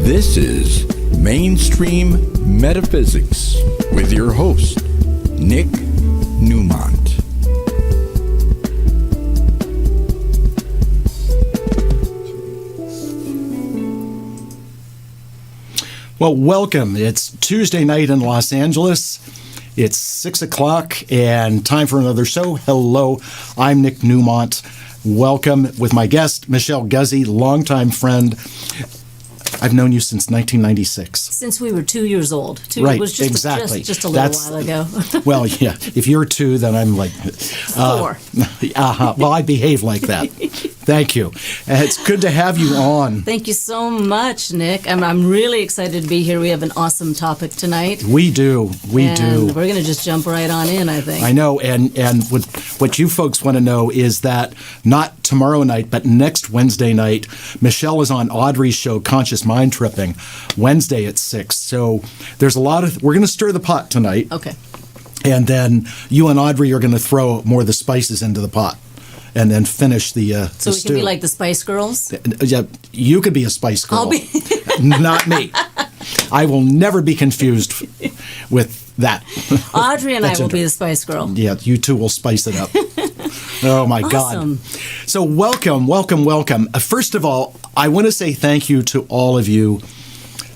This is Mainstream Metaphysics with your host, Nick Newmont. Well, welcome. It's Tuesday night in Los Angeles. It's 6 o'clock and time for another show. Hello, I'm Nick Newmont. Welcome with my guest, Michele Guzy, longtime friend. I've known you since 1996. Since we were 2 years old. Right, it was just, exactly. Just a little while ago. Well, yeah, if you're 2, then I'm like... 4. Well, I behave like that. Thank you. It's good to have you on. Thank you so much, Nick. I'm really excited to be here. We have an awesome topic tonight. We do. We do. We're going to just jump right on in, I think. I know. And what you folks want to know is that not tomorrow night, but next Wednesday night, Michele is on Audrey's show, Conscious Mind Tripping, Wednesday at 6. So there's a lot of... We're going to stir the pot tonight. Okay. And then you and Audrey are going to throw more of the spices into the pot. And then finish the So we stew. can be like the Spice Girls? Yeah, you could be a Spice Girl. I'll be. Not me. I will never be confused with that. Audrey and I will be the Spice Girl. Yeah, you two will spice it up. Oh, my Awesome. God. So welcome. First of all, I want to say thank you to all of you.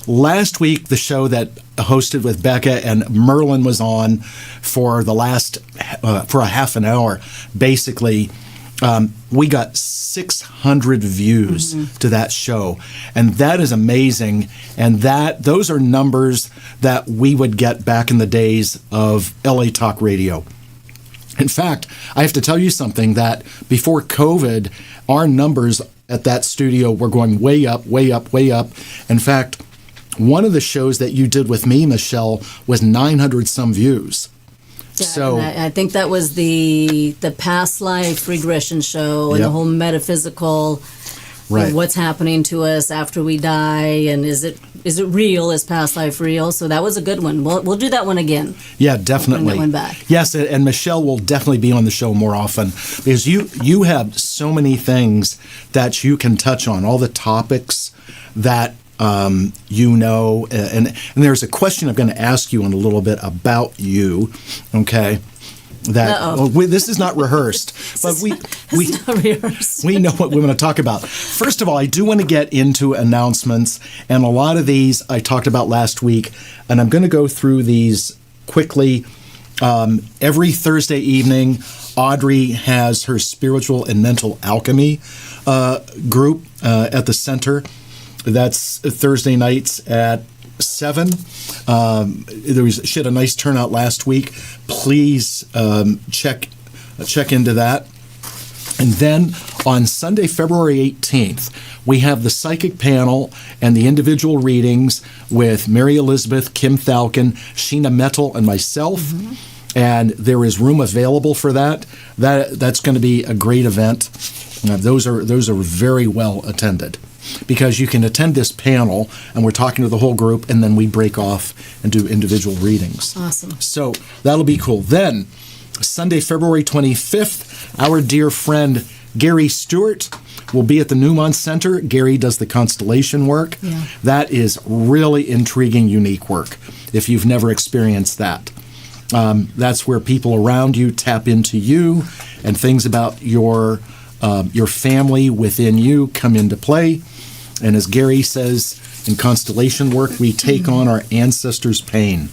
Last week, the show that hosted with Becca and Merlin was on for the last, for a half an hour, basically. We got 600 views to that show, and that is amazing. And those are numbers that we would get back in the days of LA Talk Radio. In fact, I have to tell you something, that before COVID, our numbers at that studio were going way up, way up, way up. In fact, one of the shows that you did with me, Michele, was 900 some views. Yeah, So I think that was the past life regression show and the whole metaphysical, right. what's happening to us after we die, and is it real? Is past life real? So that was a good one. We'll do that one again. Yeah, definitely. Bring that one back. Yes, and Michele will definitely be on the show more often because you have so many things that you can touch on, all the topics that and there's a question I'm going to ask you in a little bit about you, okay? This is not rehearsed, but we know what we want to talk about. First of all, I do want to get into announcements, and a lot of these I talked about last week, and I'm going to go through these quickly. Every Thursday evening, Audrey has her spiritual and mental alchemy group at the center. That's Thursday nights at 7. She had a nice turnout last week. Please check into that. And then on Sunday, February 18th, we have the psychic panel and the individual readings with Mary Elizabeth, Kim Falcon, Sheena Metal, and myself. Mm-hmm. And there is room available for that. That's going to be a great event. Those are very well attended, because you can attend this panel, and we're talking to the whole group, and then we break off and do individual readings. Awesome. So that'll be cool. Then, Sunday, February 25th, our dear friend Gary Stewart will be at the Newmont Center. Gary does the constellation work. Yeah. That is really intriguing, unique work, if you've never experienced that. That's where people around you tap into you, and things about your family within you come into play. And as Gary says, in constellation work, we take on our ancestors' pain.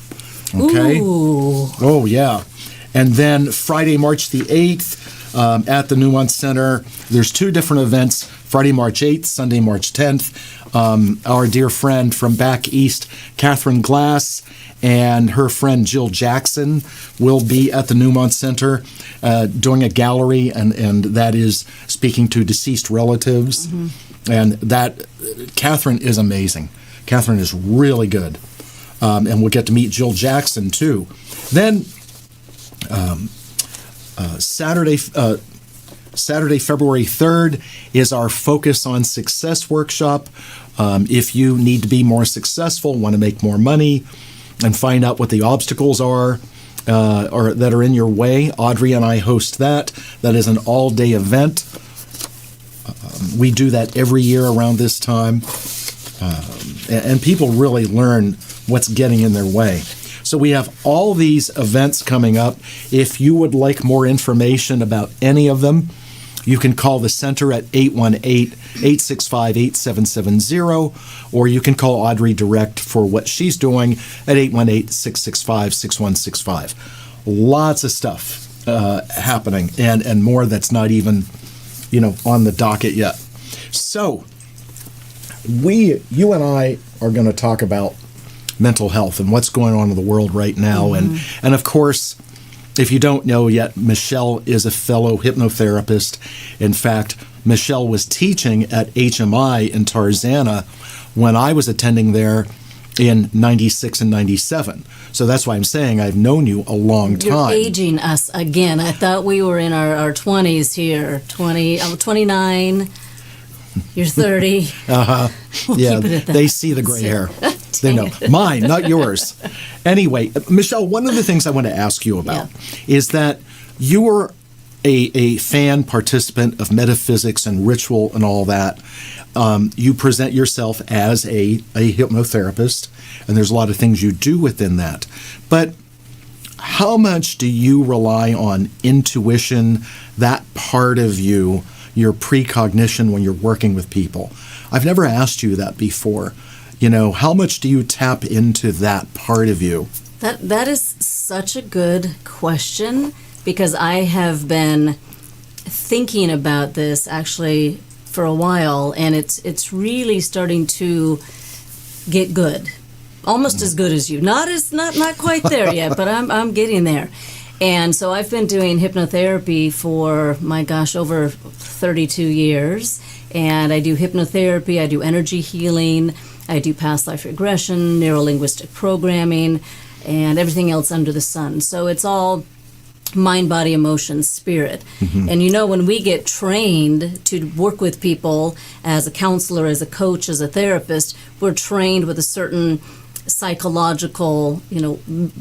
Okay? Ooh. Oh, yeah. And then Friday, March the 8th, at the Newmont Center, there's 2 different events, Friday, March 8th, Sunday, March 10th. Our dear friend from back east, Catherine Glass, and her friend Jill Jackson will be at the Newmont Center doing a gallery, and that is speaking to deceased relatives. Mm-hmm. And that, Catherine is amazing. Catherine is really good. And we'll get to meet Jill Jackson, too. Then Saturday, February 3rd is our Focus on Success workshop. If you need to be more successful, want to make more money, and find out what the obstacles are or that are in your way, Audrey and I host that. That is an all-day event. We do that every year around this time. and people really learn what's getting in their way. So we have all these events coming up. If you would like more information about any of them, you can call the center at 818-865-8770, or you can call Audrey direct for what she's doing at 818-665-6165. Lots of stuff happening, and more that's not even, on the docket yet. So you and I are going to talk about mental health and what's going on in the world right now. And of course, if you don't know yet, Michele is a fellow hypnotherapist. In fact, Michele was teaching at HMI in Tarzana when I was attending there in 96 and 97. So that's why I'm saying I've known you a long time. You're aging us again. I thought we were in our 20s here. I'm 29. You're 30. We'll yeah, keep it at that. They see the gray hair. They know. Mine, not yours. Anyway, Michele, one of the things I want to ask you about is that you are a fan participant of metaphysics and ritual and all that. You present yourself as a hypnotherapist, and there's a lot of things you do within that. But how much do you rely on intuition, that part of you, your precognition when you're working with people? I've never asked you that before. How much do you tap into that part of you? That is such a good question, because I have been thinking about this actually for a while, and it's really starting to get good, almost as good as you. Not quite there yet, but I'm getting there. And so I've been doing hypnotherapy for, my gosh, over 32 years. And I do hypnotherapy, I do energy healing, I do past life regression, neuro-linguistic programming, and everything else under the sun. So it's all mind, body, emotion, spirit. And when we get trained to work with people as a counselor, as a coach, as a therapist, we're trained with a certain psychological,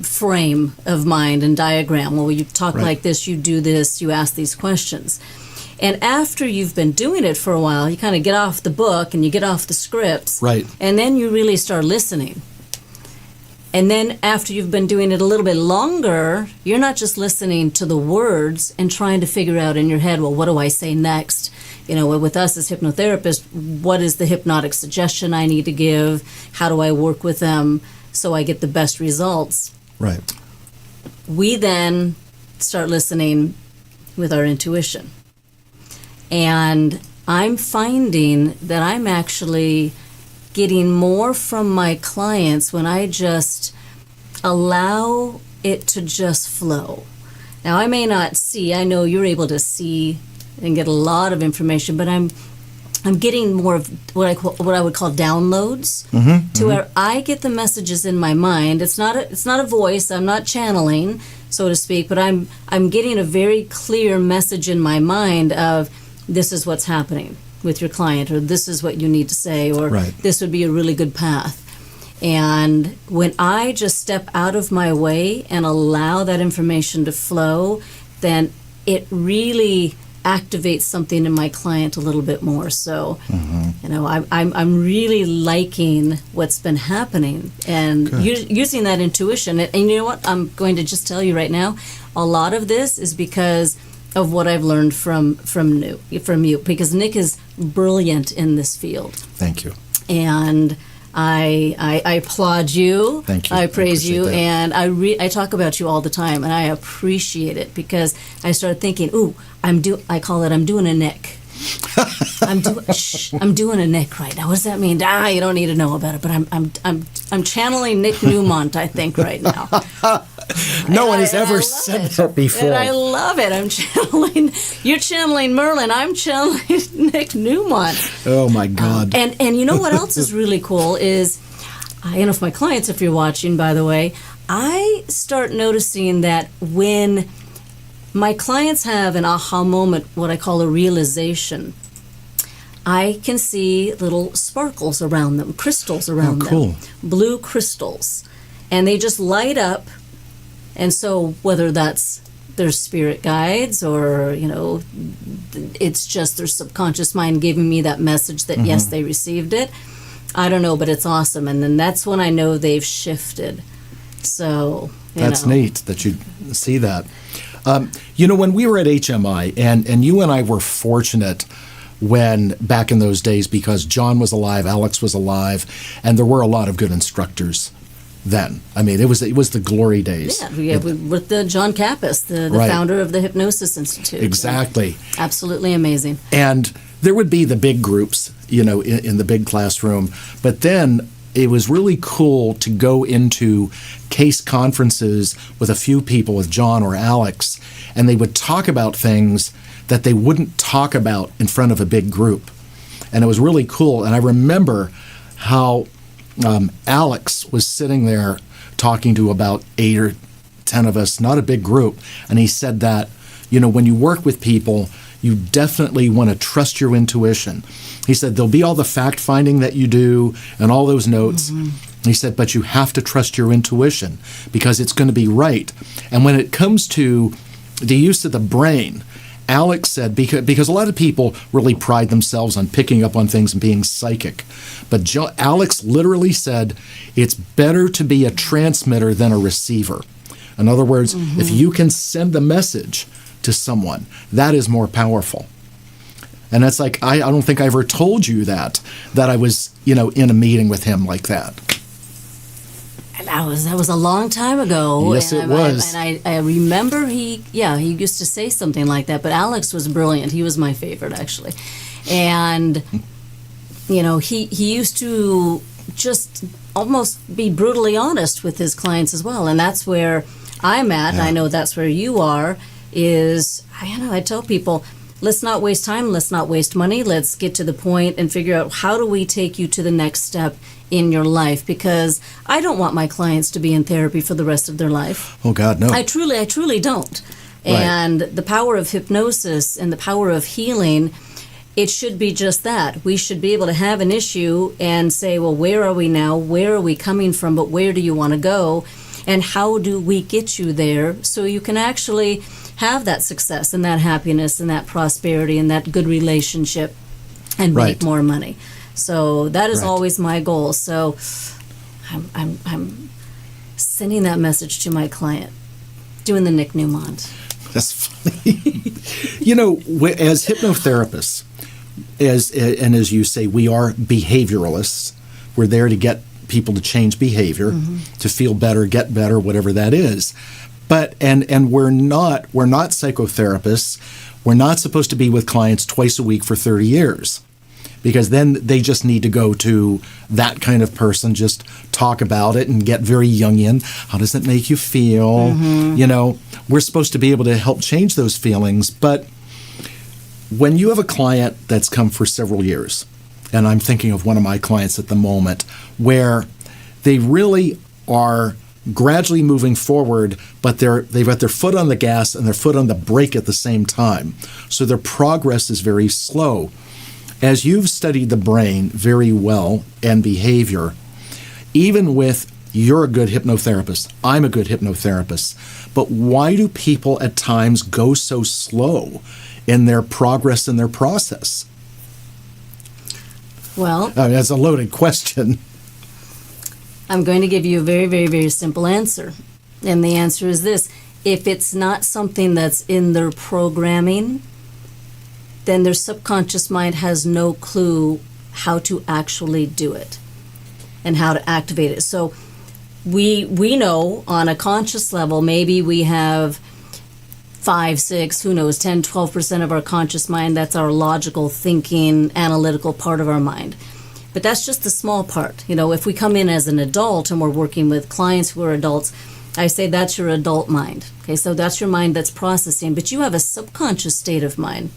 frame of mind and diagram. Well, you talk like this, you do this, you ask these questions. And after you've been doing it for a while, you kind of get off the book and you get off the scripts. Right. And then you really start listening. And then after you've been doing it a little bit longer, you're not just listening to the words and trying to figure out in your head, well, what do I say next? With us as hypnotherapists, what is the hypnotic suggestion I need to give? How do I work with them so I get the best results? Right. We then start listening with our intuition. And I'm finding that I'm actually getting more from my clients when I just allow it to just flow. Now, I may not see, I know you're able to see and get a lot of information, but I'm getting more of what I would call downloads, to where I get the messages in my mind. It's not a voice, I'm not channeling, so to speak, but I'm getting a very clear message in my mind of, this is what's happening with your client, or this is what you need to say, or this would be a really good path. And when I just step out of my way and allow that information to flow, then it really activates something in my client a little bit more. So, I'm really liking what's been happening and using that intuition. And you know what? I'm going to just tell you right now, a lot of this is because of what I've learned from you, because Nick is brilliant in this field. Thank you. And I applaud you. Thank you. I praise you, that. and I talk about you all the time, and I appreciate it, because I started thinking, I call it I'm doing a Nick. I'm doing a Nick right now. What does that mean? You don't need to know about it, but I'm channeling Nick Newmont, I think, right now. No one has ever said that before. And I love it. You're channeling Merlin. I'm channeling Nick Newmont. Oh my God. And you know what else is really cool is, for my clients, if you're watching, by the way, I start noticing that when my clients have an aha moment, what I call a realization, I can see little sparkles around them, crystals around them, blue crystals, and they just light up. And so whether that's their spirit guides or, it's just their subconscious mind giving me that message that, yes, they received it, I don't know, but it's awesome. And then that's when I know they've shifted. So, that's neat that you see that. When we were at HMI, and you and I were fortunate when back in those days, because John was alive, Alex was alive, and there were a lot of good instructors then. I mean, it was the glory days. Yeah, with the John Kappas, the right. founder of the Hypnosis Institute. Exactly. Absolutely amazing. And there would be the big groups, in the big classroom, but then it was really cool to go into case conferences with a few people, with John or Alex, and they would talk about things that they wouldn't talk about in front of a big group. And it was really cool. And I remember how Alex was sitting there talking to about 8 or 10 of us, not a big group, and he said that, when you work with people, you definitely want to trust your intuition. He said, there'll be all the fact-finding that you do and all those notes. Mm-hmm. He said, but you have to trust your intuition because it's going to be right. And when it comes to the use of the brain, Alex said, because a lot of people really pride themselves on picking up on things and being psychic. But Alex literally said, it's better to be a transmitter than a receiver. In other words, mm-hmm. if you can send a message to someone, that is more powerful. And that's like, I don't think I ever told you that I was, in a meeting with him like that. And that was a long time ago. Yes, it was. I remember he used to say something like that, but Alex was brilliant. He was my favorite, actually. And, he used to just almost be brutally honest with his clients as well. And that's where I'm at, and I know that's where you are, I tell people, let's not waste time, let's not waste money, let's get to the point and figure out how do we take you to the next step in your life, because I don't want my clients to be in therapy for the rest of their life. Oh God, no. I truly don't. Right. And the power of hypnosis and the power of healing, it should be just that. We should be able to have an issue and say, well, where are we now? Where are we coming from? But where do you want to go? And how do we get you there so you can actually have that success and that happiness and that prosperity and that good relationship and make more money. So that is always my goal. So I'm sending that message to my client, doing the Nick Newmont. That's funny. As hypnotherapists, as you say, we are behavioralists. We're there to get people to change behavior, mm-hmm. to feel better, get better, whatever that is. But and we're not psychotherapists. We're not supposed to be with clients twice a week for 30 years, because then they just need to go to that kind of person, just talk about it and get very Jungian. How does it make you feel? Mm-hmm. We're supposed to be able to help change those feelings. But when you have a client that's come for several years, and I'm thinking of one of my clients at the moment, where they really are gradually moving forward, but they've got their foot on the gas and their foot on the brake at the same time. So their progress is very slow. As you've studied the brain very well and behavior, even with you're a good hypnotherapist, I'm a good hypnotherapist, but why do people at times go so slow in their progress and their process? Well, that's a loaded question. I'm going to give you a very, very, very simple answer. And the answer is this. If it's not something that's in their programming, then their subconscious mind has no clue how to actually do it and how to activate it. So we know on a conscious level, maybe we have 5, 6, who knows, 10, 12% of our conscious mind. That's our logical thinking, analytical part of our mind. But that's just the small part. If we come in as an adult and we're working with clients who are adults, I say that's your adult mind. Okay, so that's your mind that's processing. But you have a subconscious state of mind.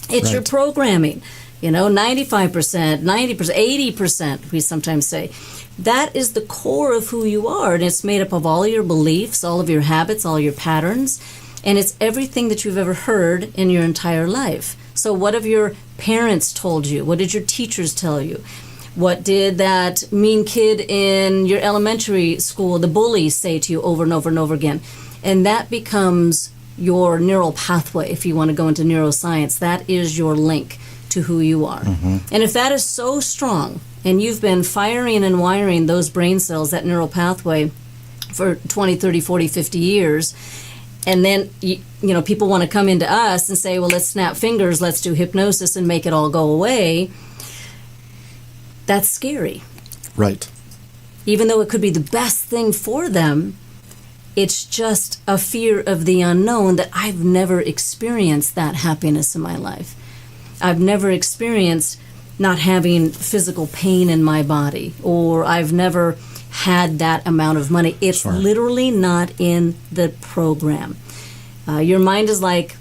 It's your programming. 95%, 90%, 80%, we sometimes say. That is the core of who you are. And it's made up of all your beliefs, all of your habits, all your patterns. And it's everything that you've ever heard in your entire life. So what have your parents told you? What did your teachers tell you? What did that mean kid in your elementary school, the bully, say to you over and over and over again? And that becomes your neural pathway, if you want to go into neuroscience. That is your link to who you are. Mm-hmm. And if that is so strong and you've been firing and wiring those brain cells, that neural pathway, for 20, 30, 40, 50 years, and then people want to come into us and say, well, let's snap fingers, let's do hypnosis and make it all go away. That's scary. Right. Even though it could be the best thing for them, it's just a fear of the unknown, that I've never experienced that happiness in my life. I've never experienced not having physical pain in my body, or I've never had that amount of money. It's Sure. literally not in the program. Your mind is like,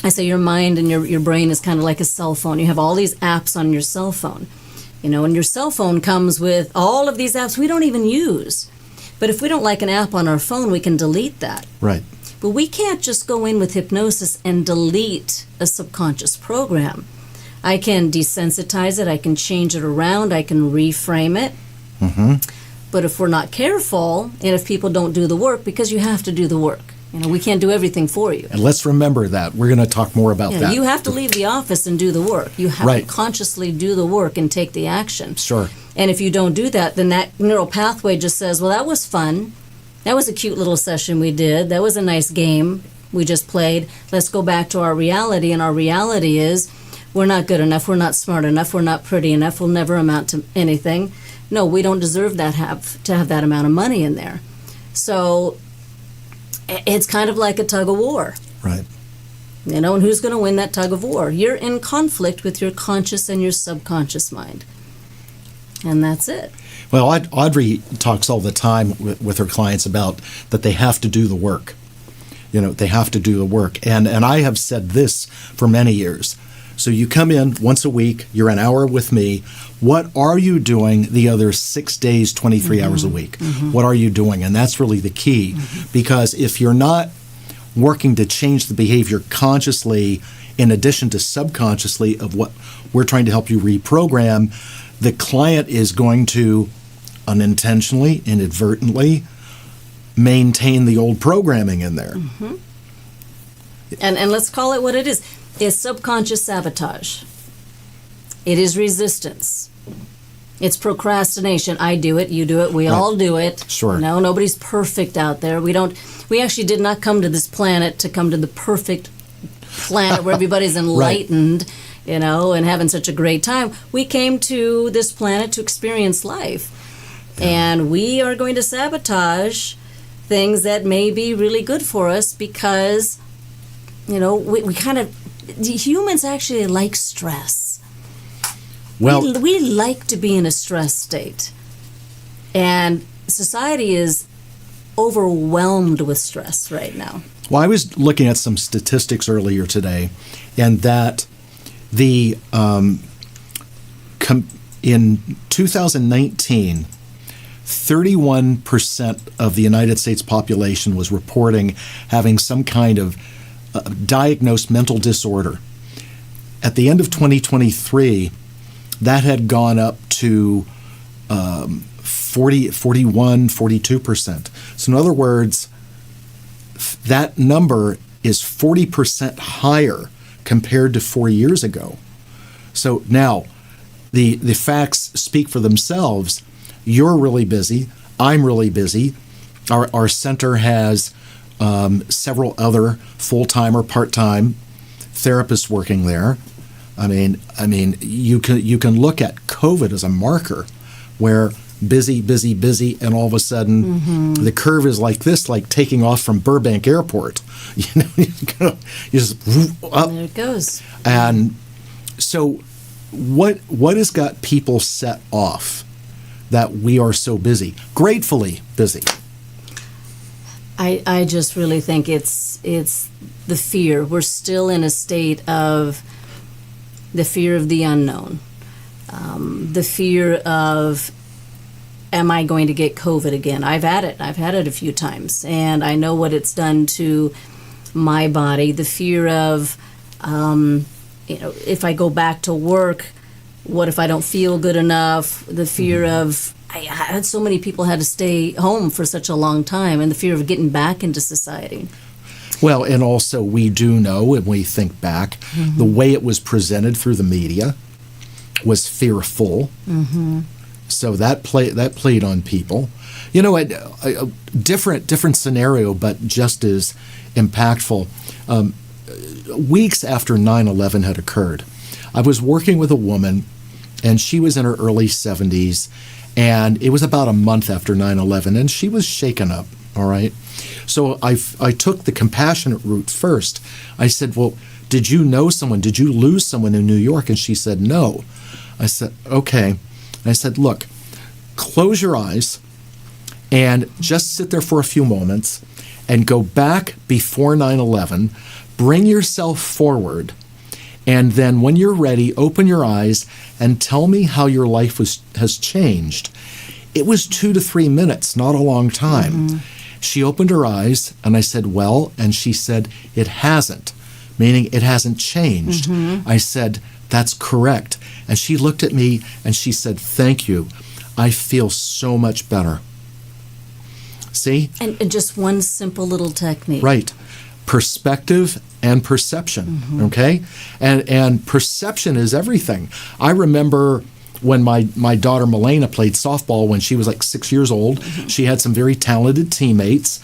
I say your mind and your brain is kind of like a cell phone. You have all these apps on your cell phone. And your cell phone comes with all of these apps we don't even use. But if we don't like an app on our phone, we can delete that. Right. But we can't just go in with hypnosis and delete a subconscious program. I can desensitize it, I can change it around, I can reframe it. Mm-hmm. But if we're not careful, and if people don't do the work, because you have to do the work. We can't do everything for you. And let's remember that. We're going to talk more about that. You have to leave the office and do the work. You have Right. to consciously do the work and take the action. Sure. And if you don't do that, then that neural pathway just says, well, that was fun. That was a cute little session we did. That was a nice game we just played. Let's go back to our reality. And our reality is we're not good enough. We're not smart enough. We're not pretty enough. We'll never amount to anything. No, we don't deserve to have that amount of money in there. So it's kind of like a tug of war. Right. And who's going to win that tug of war? You're in conflict with your conscious and your subconscious mind. And that's it. Well, Audrey talks all the time with her clients about that they have to do the work. They have to do the work. And I have said this for many years. So you come in once a week, you're an hour with me. What are you doing the other 6 days, 23 hours a week? Mm-hmm. What are you doing? And that's really the key. Mm-hmm. Because if you're not working to change the behavior consciously, in addition to subconsciously of what we're trying to help you reprogram, the client is going to unintentionally, inadvertently maintain the old programming in there. Mm-hmm. And let's call it what it is. It's subconscious sabotage. It is resistance. It's procrastination. I do it, you do it, we all do it. Sure. Nobody's perfect out there. We actually did not come to this planet to come to the perfect planet where everybody's enlightened, and having such a great time. We came to this planet to experience life. Yeah. And we are going to sabotage things that may be really good for us because, we kind of, humans actually like stress. Well, we like to be in a stress state. And society is overwhelmed with stress right now. Well, I was looking at some statistics earlier today, and that in 2019, 31% of the United States population was reporting having some kind of diagnosed mental disorder. At the end of 2023, that had gone up to 42%. So in other words, that number is 40% higher compared to 4 years ago. So now the facts speak for themselves. You're really busy. I'm really busy. Our center has several other full-time or part-time therapists working there. I mean, you can look at COVID as a marker where busy, and all of a sudden the curve is like this, like taking off from Burbank Airport. You just up. There it goes. And so what has got people set off that we are so busy, gratefully busy? I just really think it's the fear. We're still in a state of the fear of the unknown, the fear of, am I going to get COVID again? I've had it a few times, and I know what it's done to my body. The fear of, if I go back to work, what if I don't feel good enough? The fear of, I had so many people had to stay home for such a long time, and the fear of getting back into society. Well, and also we do know, when we think back, the way it was presented through the media, was fearful. So that played on people. You know, a different scenario, but just as impactful. Weeks after 9/11 had occurred, I was working with a woman, and she was in her early 70s, and it was about a month after 9/11, and she was shaken up, all right? So I took the compassionate route first. I said, well, did you know someone? Did you lose someone in New York? And she said, no. I said, okay. And I said, look, close your eyes and just sit there for a few moments and go back before 9/11, bring yourself forward, and then when you're ready, open your eyes and tell me how your life has changed. It was 2 to 3 minutes, not a long time. She opened her eyes, and I said, well, and she said, it hasn't, meaning it hasn't changed. I said, that's correct. And she looked at me and she said, thank you. I feel so much better. See? And just one simple little technique. Right. Perspective and perception, okay? And perception is everything. I remember when my daughter Milena played softball when she was like 6 years old. She had some very talented teammates,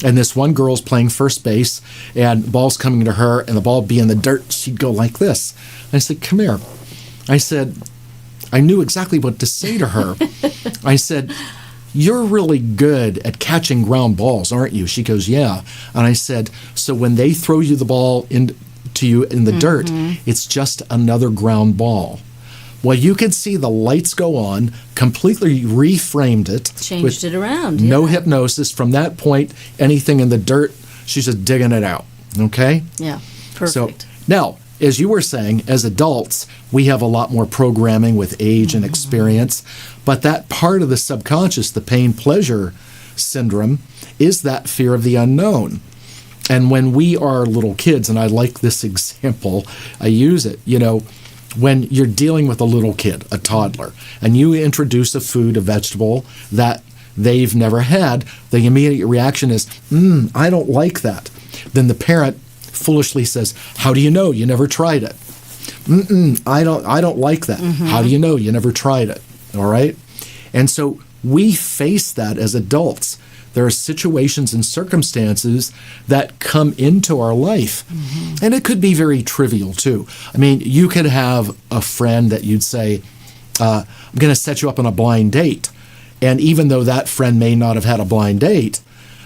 and this one girl's playing first base, and the ball's coming to her, and the ball be in the dirt. She'd go like this. I said, come here. I said, I knew exactly what to say to her. I said, you're really good at catching ground balls, aren't you? She goes, yeah. And I said, so when they throw you the ball to you in the dirt, it's just another ground ball. Well, you could see the lights go on, completely reframed it. Changed it around. No hypnosis. From that point, anything in the dirt, she's just digging it out. Okay? Yeah, perfect. So now, as you were saying, as adults, we have a lot more programming with age and experience, but that part of the subconscious, the pain-pleasure syndrome, is that fear of the unknown. And when we are little kids, and I like this example, I use it, you know, when you're dealing with a little kid, a toddler, and you introduce a food, a vegetable that they've never had, the immediate reaction is, I don't like that. Then the parent foolishly says, how do you know? You never tried it. I don't like that. How do you know? You never tried it. All right? And so we face that as adults. There are situations and circumstances that come into our life. And it could be very trivial, too. I mean, you could have a friend that you'd say, I'm going to set you up on a blind date. And even though that friend may not have had a blind date,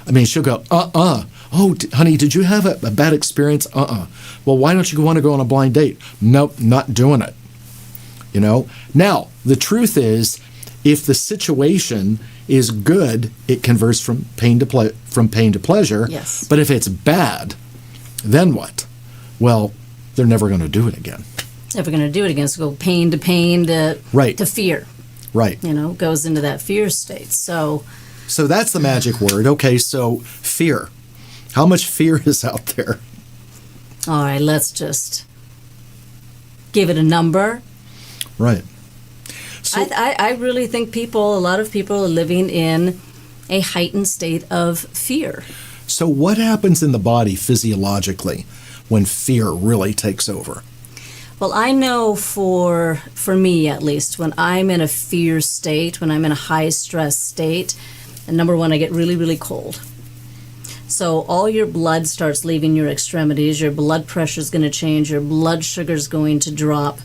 I mean, she'll go, Oh, honey, did you have a bad experience? Well, why don't you want to go on a blind date? Nope, not doing it. You know? Now, the truth is, if the situation is good, it converts from pain to pleasure. Yes. But if it's bad, then what? Well, they're never going to do it again. Never going to do it again. So go pain to Right. to fear. Right. You know, goes into that fear state. So that's the magic word. Okay, so fear. How much fear is out there? all right, let's just give it a number. Right. So, I really think a lot of people are living in a heightened state of fear. so what happens in the body physiologically when fear really takes over? Well, I know for me at least, when I'm in a fear state, when I'm in a high stress state, and number one, I get really, really cold. So all your blood starts leaving your extremities, your blood pressure is going to change, your blood sugar is going to drop,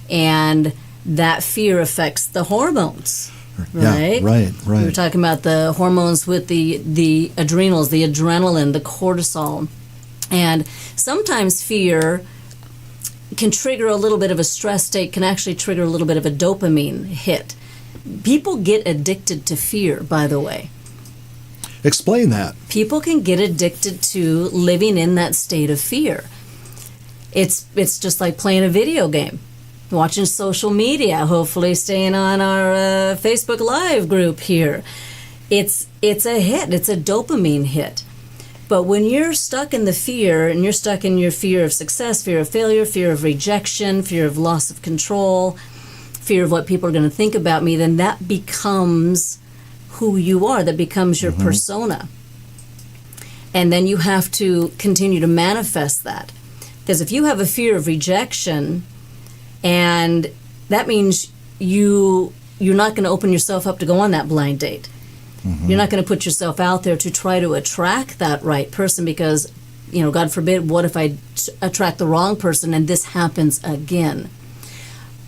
and that fear affects the hormones, right? Yeah, right. We were talking about the hormones with the adrenals, the adrenaline, the cortisol, and sometimes fear can trigger a little bit of a stress state, can actually trigger a little bit of a dopamine hit. People get addicted to fear, by the way. Explain that. People can get addicted to living in that state of fear. It's just like playing a video game, watching social media, hopefully staying on our Facebook Live group here. It's a hit. It's a dopamine hit. But when you're stuck in the fear, and you're stuck in your fear of success, fear of failure, fear of rejection, fear of loss of control, fear of what people are going to think about me, then that becomes who you are. That becomes your persona. And then you have to continue to manifest that. Because if you have a fear of rejection and that means you're not going to open yourself up to go on that blind date. You're not going to put yourself out there to try to attract that right person because, God forbid, what if I attract the wrong person and this happens again?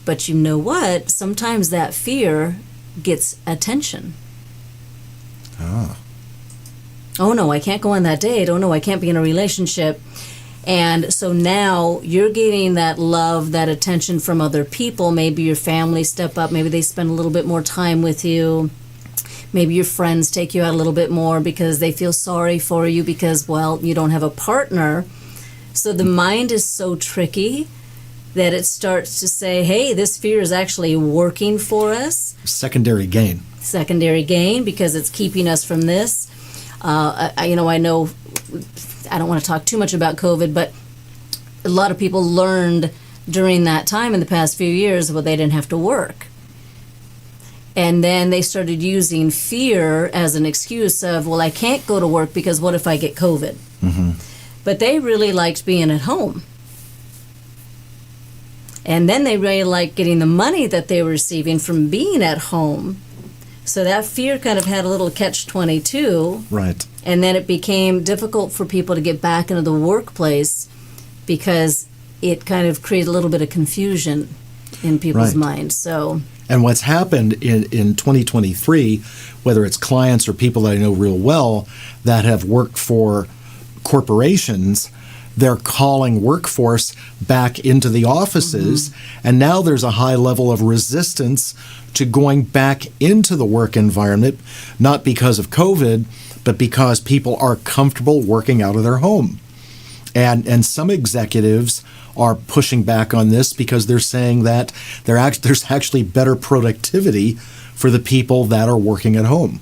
But you know what? Sometimes that fear gets attention. Oh no, I can't go on that date. Oh no, I can't be in a relationship. And so now you're getting that love, that attention from other people. Maybe your family step up. Maybe they spend a little bit more time with you. Maybe your friends take you out a little bit more because they feel sorry for you because, well, you don't have a partner. So the mind is so tricky that it starts to say, hey, this fear is actually working for us. Secondary gain. Secondary gain because it's keeping us from this. I know I don't want to talk too much about COVID, but a lot of people learned during that time in the past few years, well, they didn't have to work. And then they started using fear as an excuse of, well, I can't go to work because what if I get COVID? But they really liked being at home. And then they really liked getting the money that they were receiving from being at home. So that fear kind of had a little catch-22. Right. And then it became difficult for people to get back into the workplace because it kind of created a little bit of confusion in people's minds. So, and what's happened in 2023, whether it's clients or people that I know real well that have worked for corporations, they're calling workforce back into the offices, and now there's a high level of resistance to going back into the work environment, not because of COVID, but because people are comfortable working out of their home. And some executives are pushing back on this because they're saying that there's actually better productivity for the people that are working at home.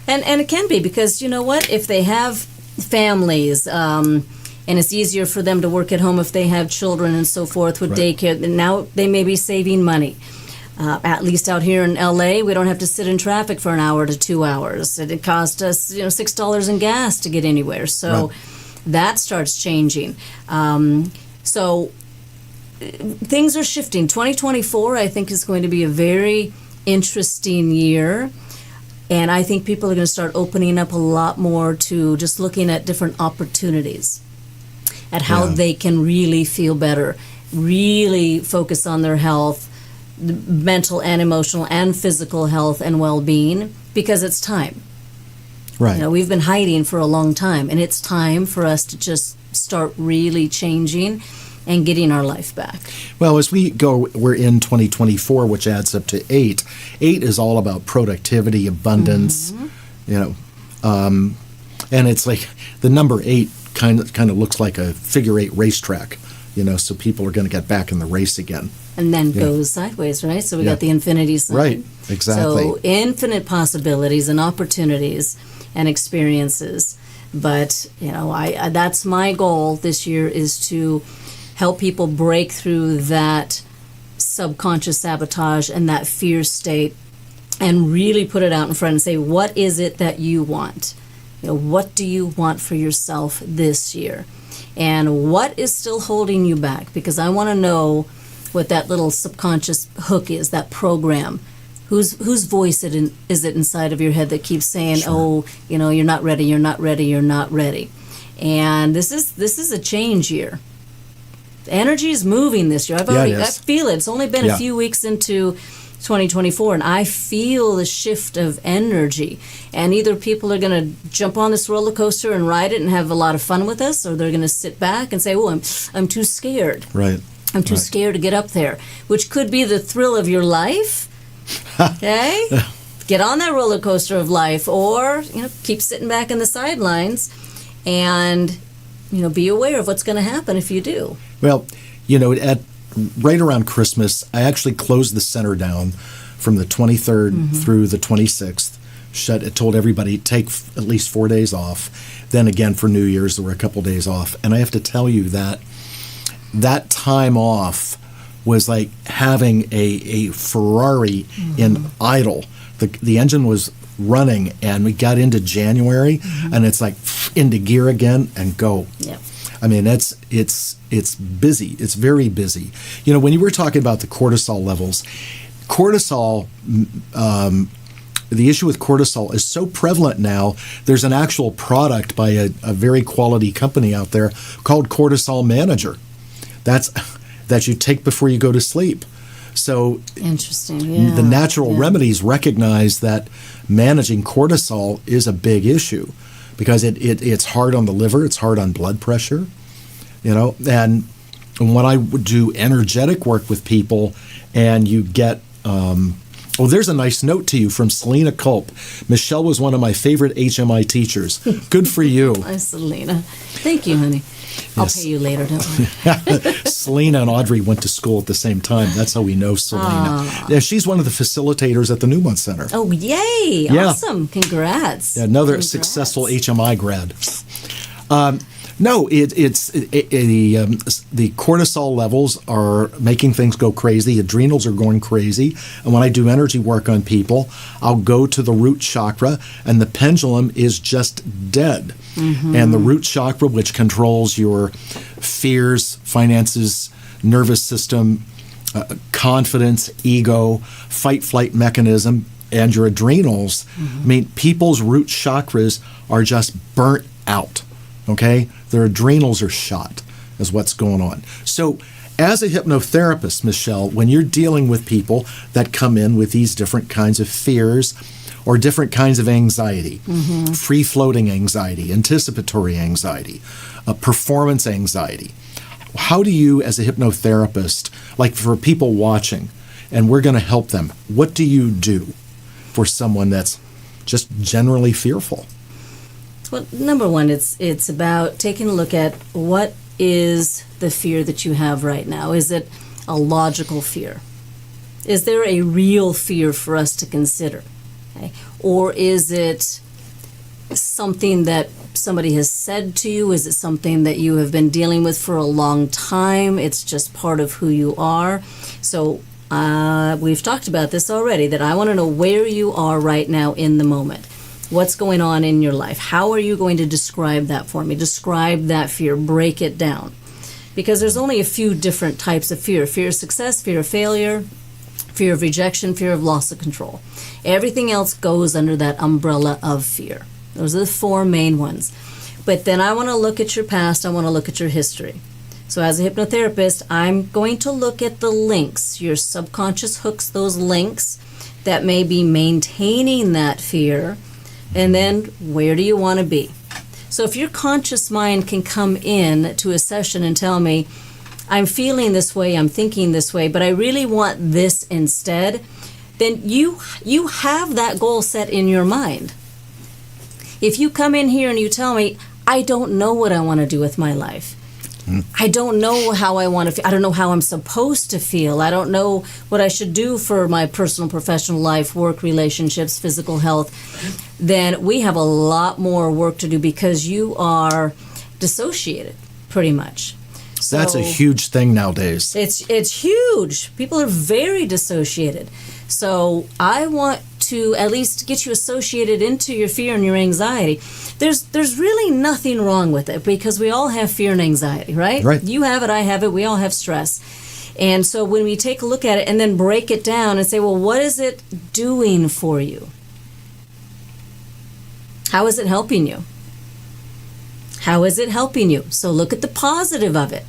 And it can be because, you know what, if they have families, and it's easier for them to work at home if they have children and so forth with daycare, now they may be saving money. At least out here in LA, we don't have to sit in traffic for an hour to 2 hours. It cost us, $6 in gas to get anywhere. So that starts changing. So things are shifting. 2024, I think, is going to be a very interesting year. And I think people are going to start opening up a lot more to just looking at different opportunities, at how they can really feel better, really focus on their health, mental and emotional and physical health and well-being, because it's time. Right. We've been hiding for a long time, and it's time for us to just start really changing and getting our life back. Well, as we go, we're in 2024, which adds up to 8. 8 is all about productivity, abundance, and it's like the number 8 kind of looks like a figure 8 racetrack, so people are going to get back in the race again. And then goes sideways, right? So we got the infinity sign. Right, exactly. So infinite possibilities and opportunities and experiences. But, that's my goal this year, is to help people break through that subconscious sabotage and that fear state and really put it out in front and say, what is it that you want? What do you want for yourself this year? And what is still holding you back? Because I want to know what that little subconscious hook is, that program. Whose voice is it inside of your head that keeps saying, you're not ready, you're not ready, you're not ready. And this is a change year. The energy is moving this year. I feel it. It's only been a few weeks into 2024, and I feel the shift of energy. And either people are going to jump on this roller coaster and ride it and have a lot of fun with us, or they're going to sit back and say, I'm too scared. Right. I'm too scared to get up there, which could be the thrill of your life. Okay? Get on that roller coaster of life, or keep sitting back in the sidelines and be aware of what's going to happen if you do. Well, at right around Christmas, I actually closed the center down from the 23rd through the 26th. It told everybody take at least 4 days off. Then again for New Year's there were a couple days off, and I have to tell you that time off was like having a Ferrari in idle. The engine was running, and we got into January, and it's like into gear again and go. Yeah. I mean, it's busy. It's very busy. You know, when you were talking about the cortisol levels, the issue with cortisol is so prevalent now. There's an actual product by a very quality company out there called Cortisol Manager. That you take before you go to sleep. So interesting. Yeah. The natural remedies recognize that managing cortisol is a big issue because it's hard on the liver, it's hard on blood pressure, you know. And when I would do energetic work with people, and you get there's a nice note to you from Selena Culp. Michele was one of my favorite HMI teachers. Good for you. Hi, Selena. Thank you, honey. I'll pay you later, don't worry. Selena and Audrey went to school at the same time. That's how we know Selena. Yeah, she's one of the facilitators at the Newmont Center. Oh, yay. Yeah. Awesome. Congrats. Yeah, another successful HMI grad. The cortisol levels are making things go crazy. Adrenals are going crazy. And when I do energy work on people, I'll go to the root chakra, and the pendulum is just dead. Mm-hmm. And the root chakra, which controls your fears, finances, nervous system, confidence, ego, fight-flight mechanism, and your adrenals. Mm-hmm. I mean, people's root chakras are just burnt out. Okay? Their adrenals are shot, is what's going on. So as a hypnotherapist, Michele, when you're dealing with people that come in with these different kinds of fears or different kinds of anxiety, mm-hmm. free-floating anxiety, anticipatory anxiety, performance anxiety, how do you, as a hypnotherapist, like for people watching, and we're going to help them, what do you do for someone that's just generally fearful? Well, number one, it's about taking a look at what is the fear that you have right now. Is it a logical fear? Is there a real fear for us to consider? Okay? Or is it something that somebody has said to you? Is it something that you have been dealing with for a long time? It's just part of who you are. So we've talked about this already, that I want to know where you are right now in the moment. What's going on in your life? How are you going to describe that for me? Describe that fear. Break it down. Because there's only a few different types of fear. Fear of success, fear of failure, fear of rejection, fear of loss of control. Everything else goes under that umbrella of fear. Those are the four main ones. But then I want to look at your past. I want to look at your history. So as a hypnotherapist, I'm going to look at the links. Your subconscious hooks those links that may be maintaining that fear. And then where do you want to be? So if your conscious mind can come in to a session and tell me, I'm feeling this way, I'm thinking this way, but I really want this instead, then you have that goal set in your mind. If you come in here and you tell me, I don't know what I want to do with my life. I don't know how I want to feel. I don't know how I'm supposed to feel. I don't know what I should do for my personal, professional life, work, relationships, physical health. Then we have a lot more work to do because you are dissociated, pretty much. So that's a huge thing nowadays. It's huge. People are very dissociated. So I want to at least get you associated into your fear and your anxiety. There's really nothing wrong with it because we all have fear and anxiety, right? Right. You have it, I have it, we all have stress. And so when we take a look at it and then break it down and say, well, what is it doing for you? How is it helping you? How is it helping you? So look at the positive of it.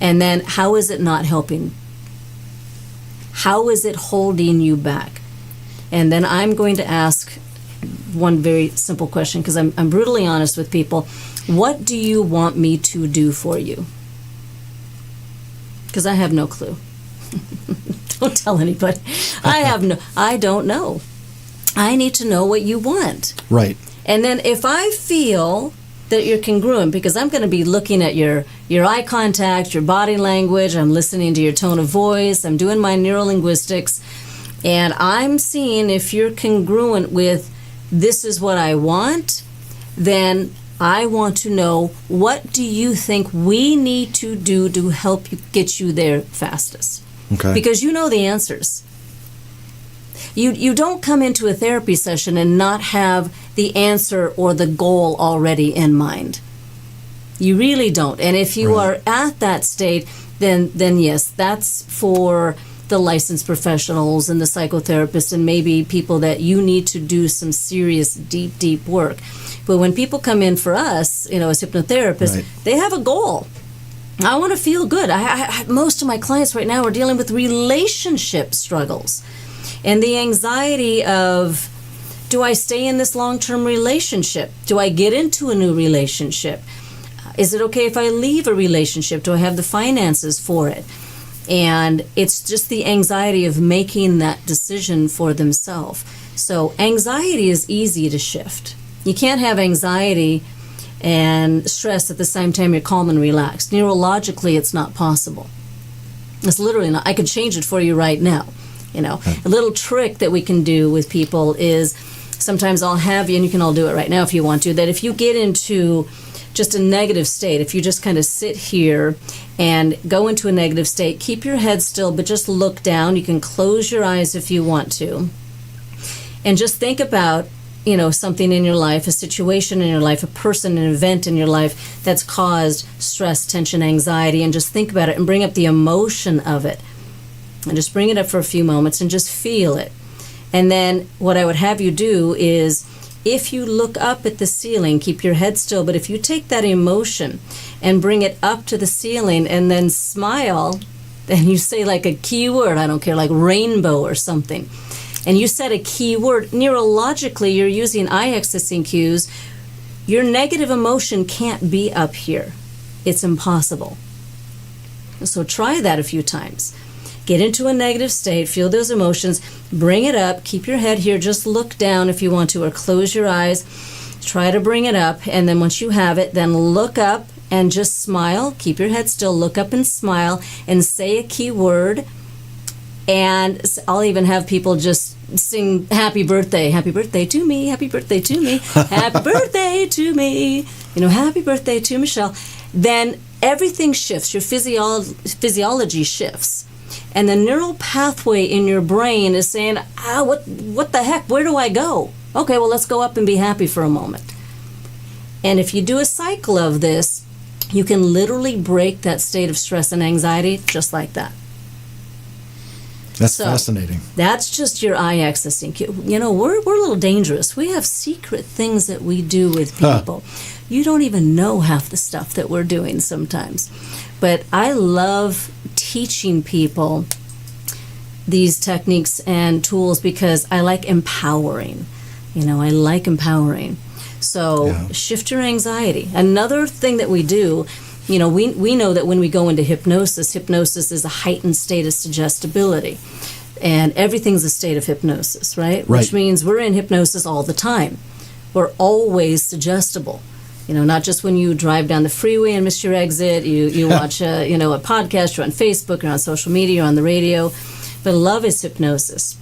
And then how is it not helping? How is it holding you back? And then I'm going to ask one very simple question because I'm brutally honest with people. What do you want me to do for you? Because I have no clue. Don't tell anybody. I don't know. I need to know what you want. Right. And then if I feel that you're congruent, because I'm going to be looking at your eye contact, your body language, I'm listening to your tone of voice, I'm doing my neurolinguistics, and I'm seeing if you're congruent with this is what I want, then I want to know what do you think we need to do to help you get you there fastest. Okay. Because you know the answers. You don't come into a therapy session and not have the answer or the goal already in mind. You really don't. And if you are at that state, then yes, that's for the licensed professionals and the psychotherapists and maybe people that you need to do some serious, deep work. But when people come in for us, as hypnotherapists, they have a goal. I want to feel good. Most of my clients right now are dealing with relationship struggles and the anxiety of, do I stay in this long-term relationship? Do I get into a new relationship? Is it okay if I leave a relationship? Do I have the finances for it? And it's just the anxiety of making that decision for themselves. So anxiety is easy to shift. You can't have anxiety and stress at the same time you're calm and relaxed. Neurologically, it's not possible. It's literally not. I could change it for you right now. A little trick that we can do with people is sometimes I'll have you, and you can all do it right now if you want to, that if you get into just a negative state, if you just kind of sit here and go into a negative state, keep your head still, but just look down. You can close your eyes if you want to. And just think about, something in your life, a situation in your life, a person, an event in your life that's caused stress, tension, anxiety, and just think about it and bring up the emotion of it. And just bring it up for a few moments and just feel it. And then what I would have you do is, if you look up at the ceiling, keep your head still, but if you take that emotion and bring it up to the ceiling and then smile, and you say like a key word, I don't care, like rainbow or something, and you said a key word, neurologically you're using eye accessing cues, your negative emotion can't be up here. It's impossible. So try that a few times. Get into a negative state, feel those emotions, bring it up, keep your head here, just look down if you want to, or close your eyes, try to bring it up, and then once you have it, then look up and just smile, keep your head still, look up and smile, and say a key word, and I'll even have people just sing happy birthday to me, happy birthday to me, happy birthday to me, happy birthday to Michelle. Then everything shifts, your physiology shifts. And the neural pathway in your brain is saying, what the heck, where do I go? Okay, well, let's go up and be happy for a moment. And if you do a cycle of this, you can literally break that state of stress and anxiety just like that. That's fascinating. That's just your eye accessing cue. We're a little dangerous. We have secret things that we do with people. You don't even know half the stuff that we're doing sometimes. But I love teaching people these techniques and tools because I like empowering. I like empowering. So shift your anxiety. Another thing that we do, we know that when we go into hypnosis is a heightened state of suggestibility. And everything's a state of hypnosis, right? Which means we're in hypnosis all the time. We're always suggestible. Not just when you drive down the freeway and miss your exit, you watch a podcast, you're on Facebook, you're on social media, you're on the radio. But love is hypnosis.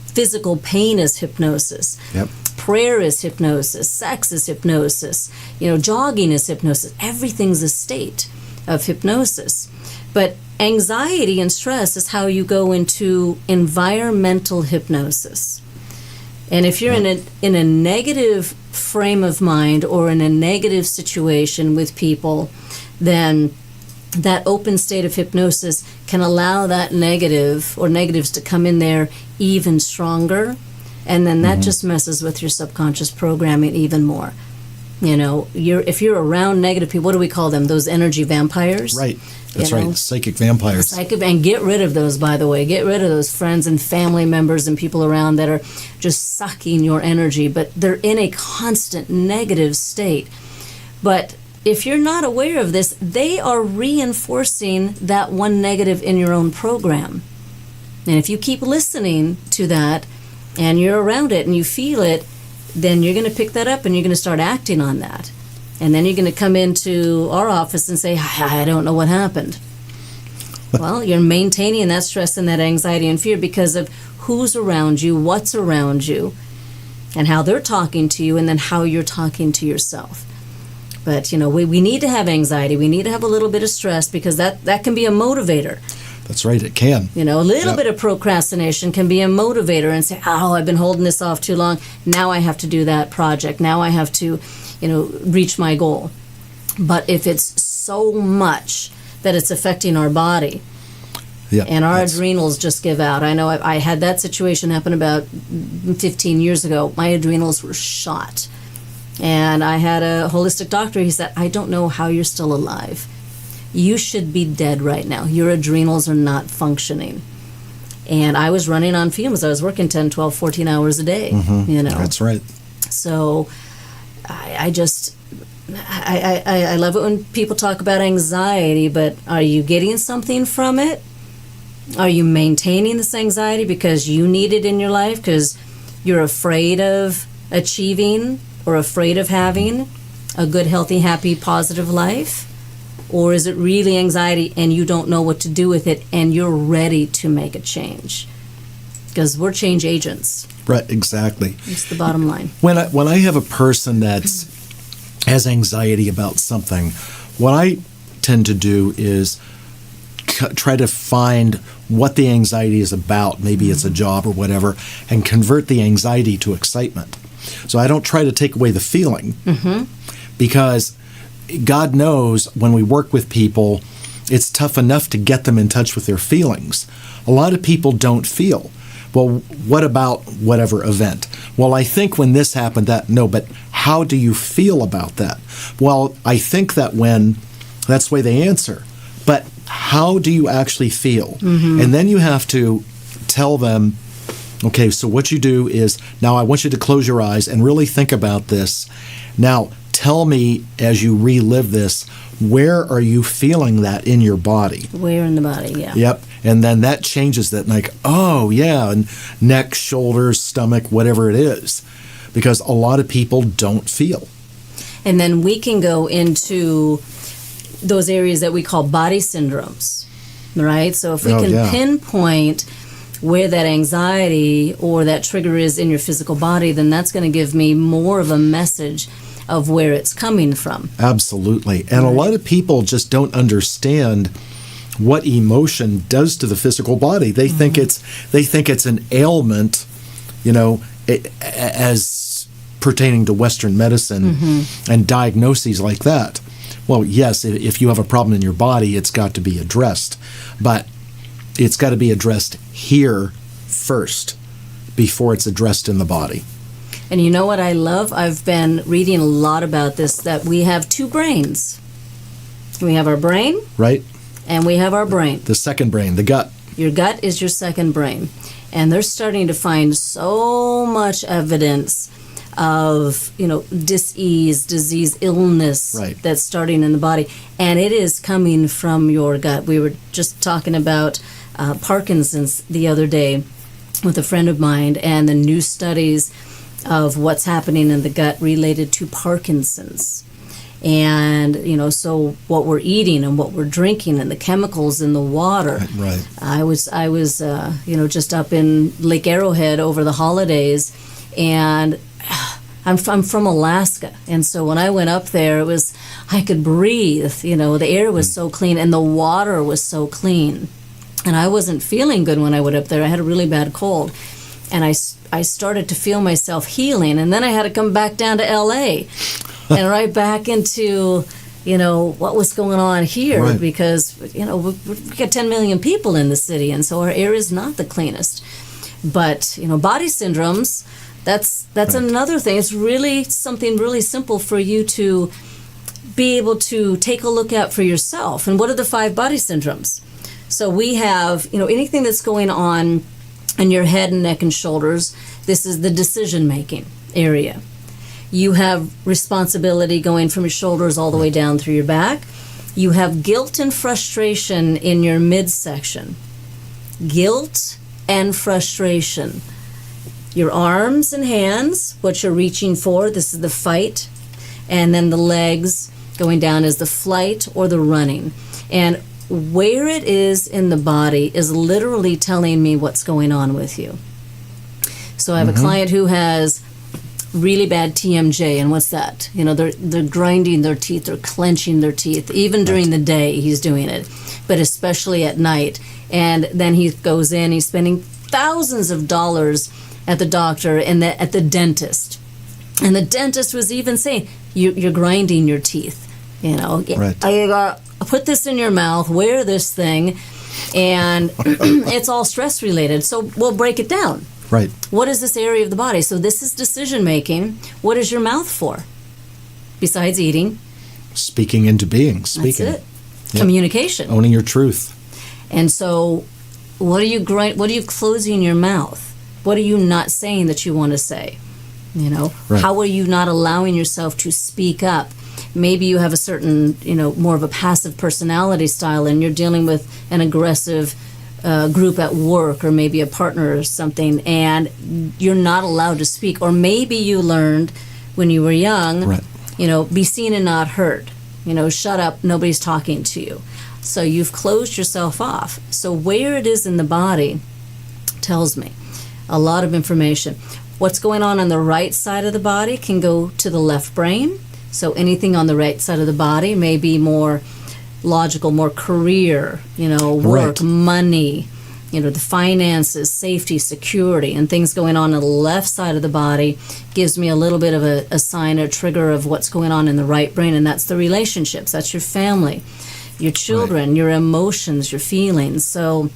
Physical pain is hypnosis. Yep. Prayer is hypnosis. Sex is hypnosis. Jogging is hypnosis. Everything's a state of hypnosis. But anxiety and stress is how you go into environmental hypnosis. And if you're in a negative frame of mind or in a negative situation with people, then that open state of hypnosis can allow that negative or negatives to come in there even stronger. And then that just messes with your subconscious programming even more. If you're around negative people, what do we call them? Those energy vampires? Right. That's right. Psychic vampires. And get rid of those, by the way. Get rid of those friends and family members and people around that are just sucking your energy, but they're in a constant negative state. But if you're not aware of this, they are reinforcing that one negative in your own program. And if you keep listening to that and you're around it and you feel it, then you're going to pick that up and you're going to start acting on that. And then you're going to come into our office and say, I don't know what happened. Well, you're maintaining that stress and that anxiety and fear because of who's around you, what's around you, and how they're talking to you, and then how you're talking to yourself. But, we need to have anxiety. We need to have a little bit of stress because that can be a motivator. That's right, it can. A little bit of procrastination can be a motivator and say, I've been holding this off too long. Now I have to do that project. Now I have to, reach my goal. But if it's so much that it's affecting our body, and our adrenals just give out. I know I had that situation happen about 15 years ago. My adrenals were shot. And I had a holistic doctor. He said, I don't know how you're still alive. You should be dead right now. Your adrenals are not functioning. And I was running on fumes. I was working 10, 12, 14 hours a day. That's right. So I love it when people talk about anxiety, but are you getting something from it? Are you maintaining this anxiety because you need it in your life, because you're afraid of achieving or afraid of having a good, healthy, happy, positive life? Or is it really anxiety and you don't know what to do with it and you're ready to make a change? Because we're change agents. Right, exactly. It's the bottom line. When I have a person that has anxiety about something, what I tend to do is try to find what the anxiety is about. Maybe it's a job or whatever, and convert the anxiety to excitement. So I don't try to take away the feeling, because God knows when we work with people, it's tough enough to get them in touch with their feelings. A lot of people don't feel. Well, what about whatever event? Well, I think when this happened, that, no, but how do you feel about that? Well, I think that when, that's the way they answer. But how do you actually feel? And then you have to tell them, okay, so what you do is, now I want you to close your eyes and really think about this. Now, tell me, as you relive this, where are you feeling that in your body? Where in the body, yeah. Yep. And then that changes that, like, oh, yeah, and neck, shoulders, stomach, whatever it is. Because a lot of people don't feel. And then we can go into those areas that we call body syndromes, right? So if we can pinpoint where that anxiety or that trigger is in your physical body, then that's going to give me more of a message of where it's coming from. Absolutely. And a lot of people just don't understand what emotion does to the physical body. They think it's an ailment, as pertaining to Western medicine and diagnoses like that. Well, yes, if you have a problem in your body, it's got to be addressed. But it's got to be addressed here first before it's addressed in the body. And you know what I love? I've been reading a lot about this, that we have two brains. We have our brain. Right. And we have our brain. The second brain, the gut. Your gut is your second brain. And they're starting to find so much evidence of, dis-ease, disease, illness that's starting in the body. And it is coming from your gut. We were just talking about Parkinson's the other day with a friend of mine, and the new studies of what's happening in the gut related to Parkinson's. And, so what we're eating and what we're drinking and the chemicals in the water. Right. I was just up in Lake Arrowhead over the holidays, and I'm from Alaska. And so when I went up there, I could breathe, the air was so clean and the water was so clean. And I wasn't feeling good when I went up there. I had a really bad cold. And I started to feel myself healing. And then I had to come back down to L.A. and right back into, what was going on here. Because, we got 10 million people in the city. And so our air is not the cleanest. But, body syndromes, that's another thing. It's really something really simple for you to be able to take a look at for yourself. And what are the 5 body syndromes? So we have, anything that's going on in your head and neck and shoulders. This is the decision-making area. You have responsibility going from your shoulders all the way down through your back. You have guilt and frustration in your midsection. Guilt and frustration. Your arms and hands, what you're reaching for, this is the fight. And then the legs going down is the flight or the running. And where it is in the body is literally telling me what's going on with you. So I have a client who has really bad TMJ, and what's that? They're grinding their teeth, they're clenching their teeth. Even during the day, he's doing it, but especially at night. And then he goes in, he's spending thousands of dollars at the doctor and at the dentist. And the dentist was even saying, you're grinding your teeth. You know, Right. I put this in your mouth, wear this thing, and it's all stress related. So we'll break it down. Right. What is this area of the body? So this is decision making. What is your mouth for? Besides eating. Speaking into being. Speaking. That's it. Yep. Communication. Owning your truth. And so what are you closing your mouth? What are you not saying that you want to say? You know, Right. How are you not allowing yourself to speak up? Maybe you have a certain, more of a passive personality style, and you're dealing with an aggressive group at work, or maybe a partner or something, and you're not allowed to speak. Or maybe you learned when you were young, Right. Be seen and not heard. Shut up, nobody's talking to you. So you've closed yourself off. So where it is in the body tells me a lot of information. What's going on the right side of the body can go to the left brain. So anything on the right side of the body may be more logical, more career, work, Right. money, the finances, safety, security, and things going on the left side of the body gives me a little bit of a sign, a trigger of what's going on in the right brain, and that's the relationships. That's your family, your children, Right. your emotions, your feelings. So,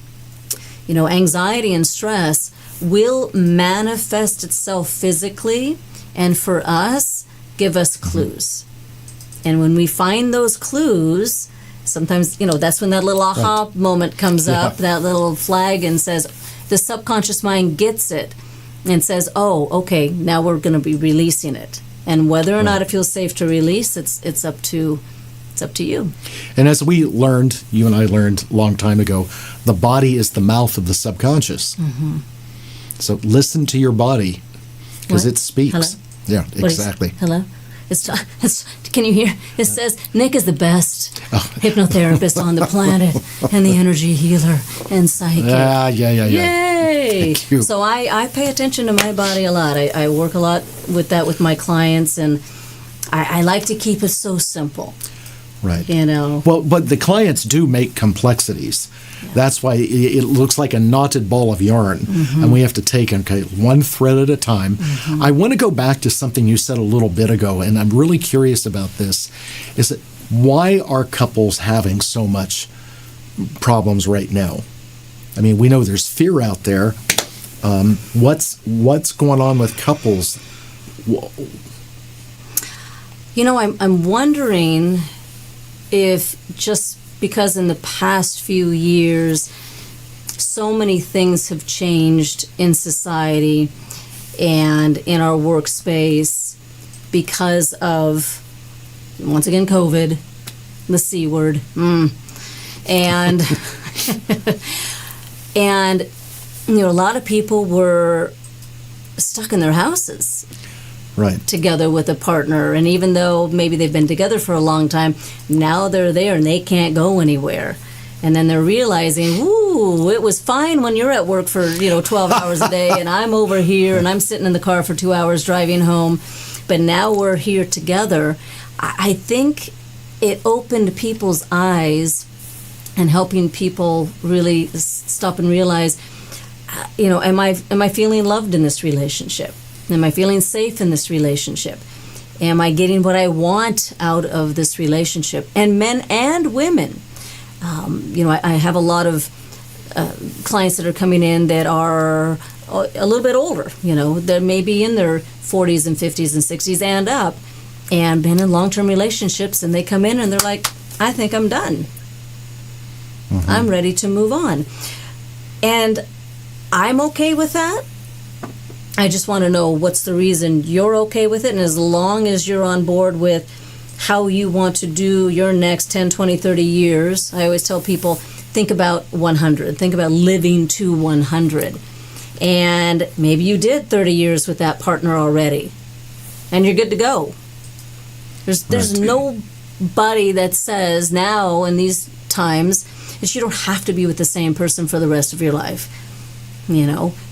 anxiety and stress will manifest itself physically, and for us, give us clues. And when we find those clues, sometimes, that's when that little aha moment comes up, that little flag, and says, the subconscious mind gets it and says, oh, okay, now we're going to be releasing it. And whether or not it feels safe to release, it's up to you. And as we learned, you and I learned a long time ago, the body is the mouth of the subconscious. Mm-hmm. So listen to your body, because What? it speaks. Hello? Yeah, What is- exactly. Hello? It's, can you hear? It says, Nick is the best hypnotherapist on the planet, and the energy healer and psychic. Yeah. Yay! Thank you. So I pay attention to my body a lot. I work a lot with that with my clients, and I like to keep it so simple. Right. Well, but the clients do make complexities. Yeah. That's why it looks like a knotted ball of yarn, and we have to take one thread at a time. Mm-hmm. I want to go back to something you said a little bit ago, and I'm really curious about this. Is that why are couples having so much problems right now? I mean, we know there's fear out there. What's going on with couples? I'm wondering if just because in the past few years so many things have changed in society and in our workspace because of, once again, COVID, the C word, and and a lot of people were stuck in their houses. Right. Together with a partner, and even though maybe they've been together for a long time, now they're there and they can't go anywhere. And then they're realizing, ooh, it was fine when you're at work for 12 hours a day, and I'm over here and I'm sitting in the car for 2 hours driving home, but now we're here together. I think it opened people's eyes and helping people really stop and realize, am I feeling loved in this relationship? Am I feeling safe in this relationship? Am I getting what I want out of this relationship? And men and women. I have a lot of clients that are coming in that are a little bit older. They may be in their 40s and 50s and 60s and up, and been in long-term relationships, and they come in and they're like, I think I'm done. Mm-hmm. I'm ready to move on. And I'm okay with that. I just want to know what's the reason you're okay with it, and as long as you're on board with how you want to do your next 10, 20, 30 years, I always tell people, think about 100. Think about living to 100. And maybe you did 30 years with that partner already, and you're good to go. There's nobody that says now in these times that you don't have to be with the same person for the rest of your life. You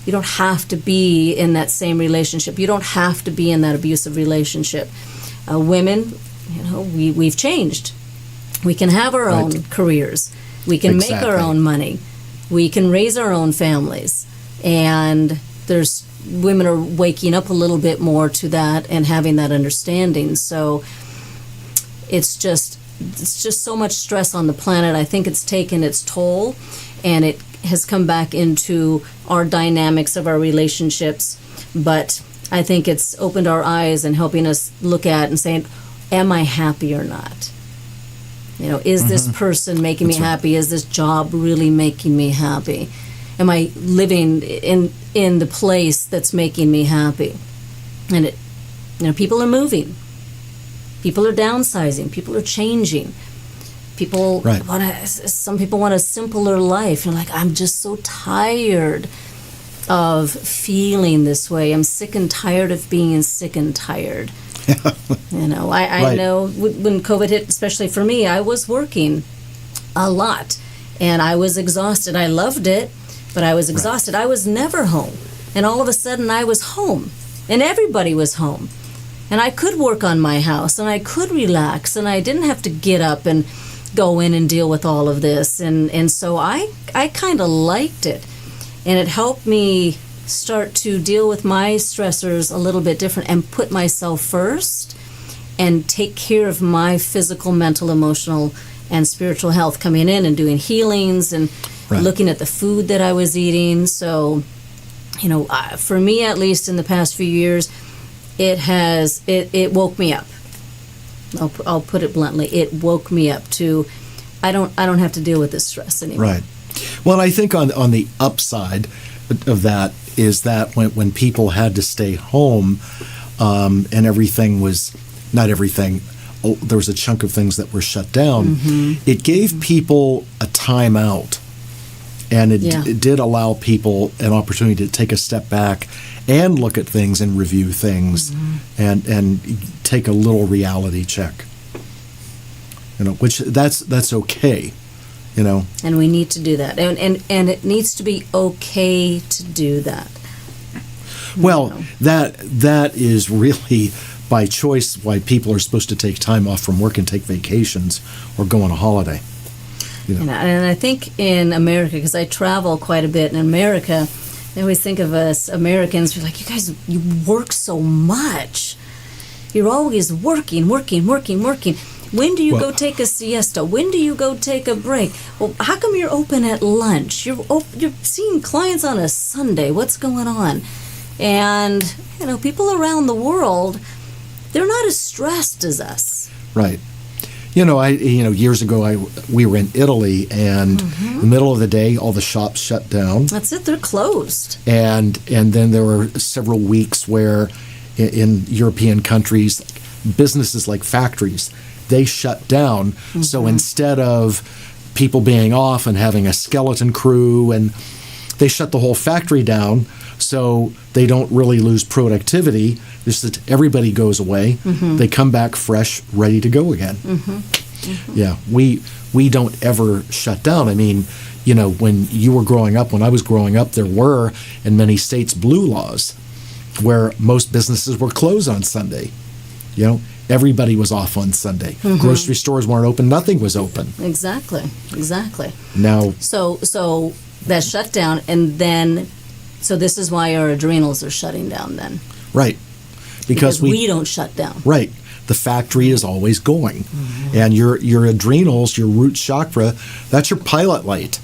don't have to be in that same relationship. You don't have to be in that abusive relationship. Women, we've changed. We can have our own careers. We can make our own money. We can raise our own families. And women are waking up a little bit more to that and having that understanding. So it's just it's just so much stress on the planet. I think it's taken its toll, and it has come back into our dynamics of our relationships. But I think it's opened our eyes and helping us look at and saying, am I happy or not? You know, is this person making me happy? Is this job really making me happy? Am I living in the place that's making me happy? And it, you know, people are moving. People are downsizing. People are changing. People some people want a simpler life. You're like, I'm just so tired of feeling this way. I'm sick and tired of being sick and tired. You know, I know when COVID hit, especially for me, I was working a lot and I was exhausted. I loved it, but I was exhausted. I was never home. And all of a sudden I was home and everybody was home. And I could work on my house and I could relax and I didn't have to get up and go in and deal with all of this. And so I kind of liked it. And it helped me start to deal with my stressors a little bit different and put myself first and take care of my physical, mental, emotional, and spiritual health, coming in and doing healings and looking at the food that I was eating. So, you know, for me, at least in the past few years, it woke me up. I'll put it bluntly. It woke me up to, I don't have to deal with this stress anymore. Right. Well, I think on the upside of that is that when people had to stay home and everything was, not everything, there was a chunk of things that were shut down, it gave people a time out. And it did allow people an opportunity to take a step back and look at things and review things and take a little reality check. You know, which that's okay. You know, and we need to do that, and it needs to be okay to do that. Well, that is really by choice why people are supposed to take time off from work and take vacations or go on a holiday. You know. And I think in America, because I travel quite a bit in America, they always think of us Americans, we're like, you guys, you work so much. You're always working. When do you go take a siesta? When do you go take a break? Well, how come you're open at lunch? You're seeing clients on a Sunday. What's going on? And, you know, people around the world, they're not as stressed as us. Right. You know, years ago we were in Italy, and in the middle of the day, all the shops shut down. That's it; they're closed. And then there were several weeks where, in European countries, businesses like factories, they shut down. So instead of people being off and having a skeleton crew, and they shut the whole factory down, so they don't really lose productivity. Just that everybody goes away. They come back fresh, ready to go again. Yeah, we don't ever shut down. I mean, you know, when I was growing up, there were in many states blue laws where most businesses were closed on Sunday. You know, everybody was off on Sunday. Grocery stores weren't open. Nothing was open. Exactly. Now, so that shut down, and then, so this is why our adrenals are shutting down then. Right. Because we don't shut down. Right. The factory is always going. And your adrenals, your root chakra, that's your pilot light.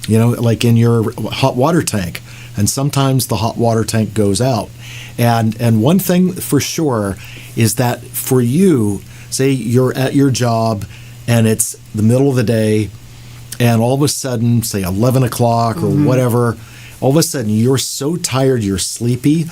You know, like in your hot water tank. And sometimes the hot water tank goes out. And one thing for sure is that for you, say you're at your job and it's the middle of the day, and all of a sudden, say 11 o'clock or whatever, all of a sudden you're so tired, you're sleepy,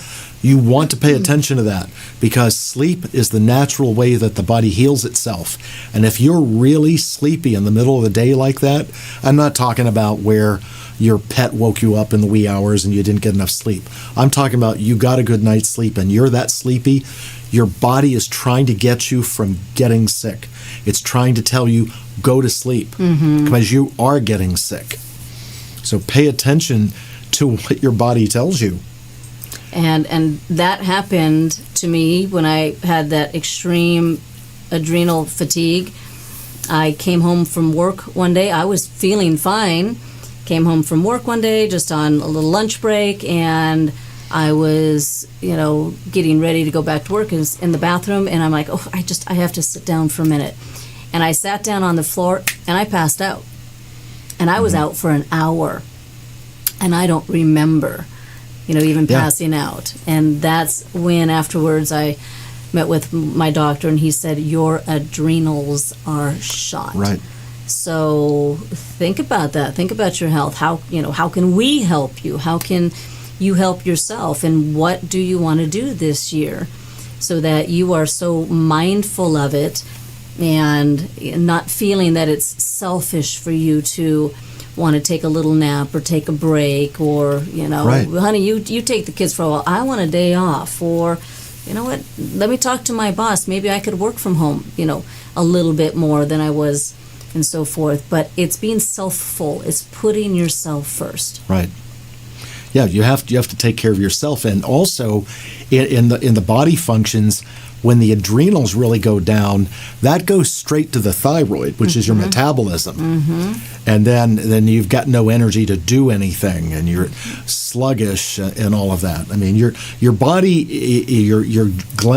you want to pay attention to that, because sleep is the natural way that the body heals itself. And if you're really sleepy in the middle of the day like that, I'm not talking about where your pet woke you up in the wee hours and you didn't get enough sleep. I'm talking about you got a good night's sleep and you're that sleepy, your body is trying to get you from getting sick. It's trying to tell you, go to sleep, because you are getting sick. So pay attention to what your body tells you. And that happened to me when I had that extreme adrenal fatigue. I came home from work one day. I was feeling fine. Came home from work one day just on a little lunch break, and I was, you know, getting ready to go back to work. I was in the bathroom, and I'm like, I have to sit down for a minute. And I sat down on the floor and I passed out. And I was out for an hour. And I don't remember, even passing out. And that's when afterwards I met with my doctor and he said, your adrenals are shot. Right. So think about that. Think about your health. How can we help you? How can you help yourself? And what do you want to do this year so that you are so mindful of it and not feeling that it's selfish for you to want to take a little nap or take a break or, Right. honey, you take the kids for a while. I want a day off. Or, you know what, let me talk to my boss. Maybe I could work from home, a little bit more than I was and so forth. But it's being self-full. It's putting yourself first. Right. Yeah, you have to take care of yourself, and also in the body functions. When the adrenals really go down, that goes straight to the thyroid, which is your metabolism, and then you've got no energy to do anything, and you're sluggish and all of that. I mean, your body,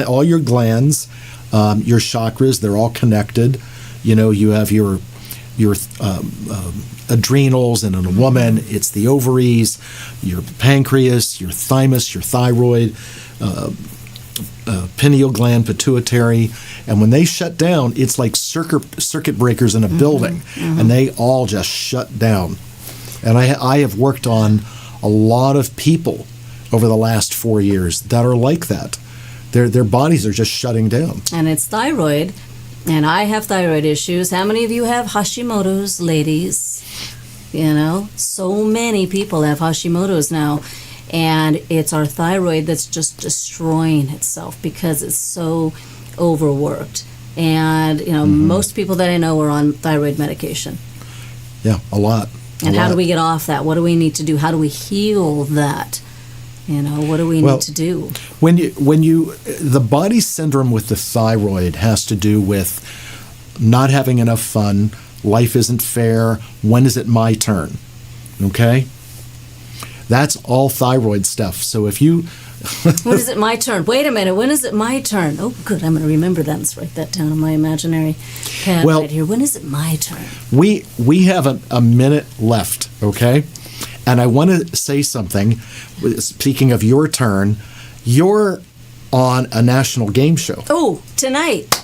all your glands, your chakras, they're all connected. You have your adrenals, and in a woman, it's the ovaries, your pancreas, your thymus, your thyroid, pineal gland, pituitary, and when they shut down, it's like circuit breakers in a building, and they all just shut down. And I have worked on a lot of people over the last 4 years that are like that. Their bodies are just shutting down. And it's thyroid. And I have thyroid issues. How many of you have Hashimoto's, ladies? So many people have Hashimoto's now. And it's our thyroid that's just destroying itself because it's so overworked. And, most people that I know are on thyroid medication. Yeah, a lot. And how do we get off that? What do we need to do? How do we heal that? What do we need to do? When the body syndrome with the thyroid has to do with not having enough fun, life isn't fair, when is it my turn? Okay? That's all thyroid stuff. So if you... When is it my turn? Wait a minute. When is it my turn? Oh, good. I'm going to remember that. Let's write that down on my imaginary pad right here. When is it my turn? We have a minute left, okay? And I want to say something. Speaking of your turn, you're on a national game show. Oh, tonight.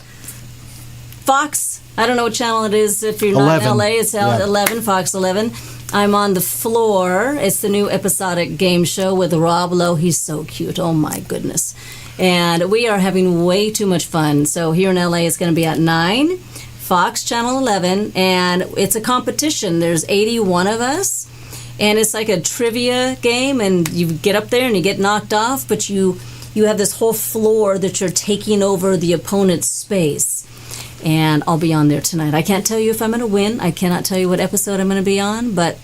Fox. I don't know what channel it is. If you're not 11. in LA, it's 11, Fox 11. I'm on the floor. It's the new episodic game show with Rob Lowe. He's so cute. Oh, my goodness. And we are having way too much fun. So here in LA, it's going to be at 9, Fox Channel 11. And it's a competition. There's 81 of us. And it's like a trivia game. And you get up there and you get knocked off. But you have this whole floor that you're taking over the opponent's space. And I'll be on there tonight. I can't tell you if I'm going to win. I cannot tell you what episode I'm going to be on, but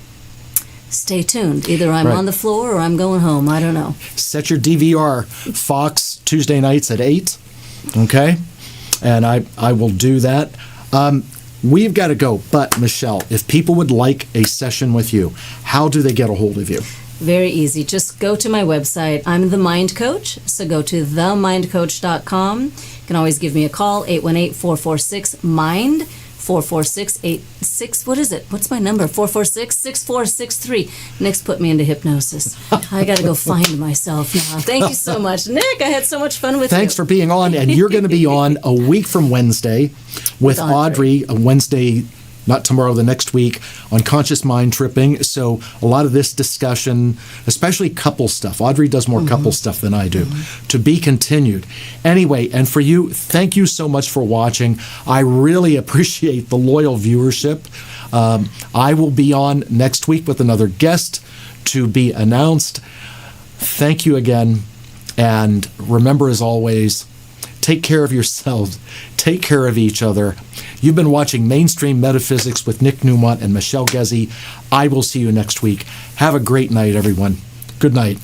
stay tuned. Either I'm on the floor or I'm going home. I don't know. Set your DVR. Fox Tuesday nights at 8. Okay? And I will do that. We've got to go. But, Michele, if people would like a session with you, how do they get a hold of you? Very easy. Just go to my website. I'm the Mind Coach, so go to themindcoach.com. You can always give me a call, 818-446-MIND, 446-86. What is it? What's my number? 446-6463. Nick's put me into hypnosis. I got to go find myself now. Thank you so much, Nick. I had so much fun with you. Thanks for being on, and you're going to be on a week from Wednesday with Audrey, Wednesday. Not tomorrow, the next week, on conscious mind tripping. So a lot of this discussion, especially couple stuff. Audrey does more couple stuff than I do. To be continued. Anyway, and for you, thank you so much for watching. I really appreciate the loyal viewership. I will be on next week with another guest to be announced. Thank you again. And remember, as always, take care of yourselves. Take care of each other. You've been watching Mainstream Metaphysics with Nick Newmont and Michele Guzy. I will see you next week. Have a great night, everyone. Good night.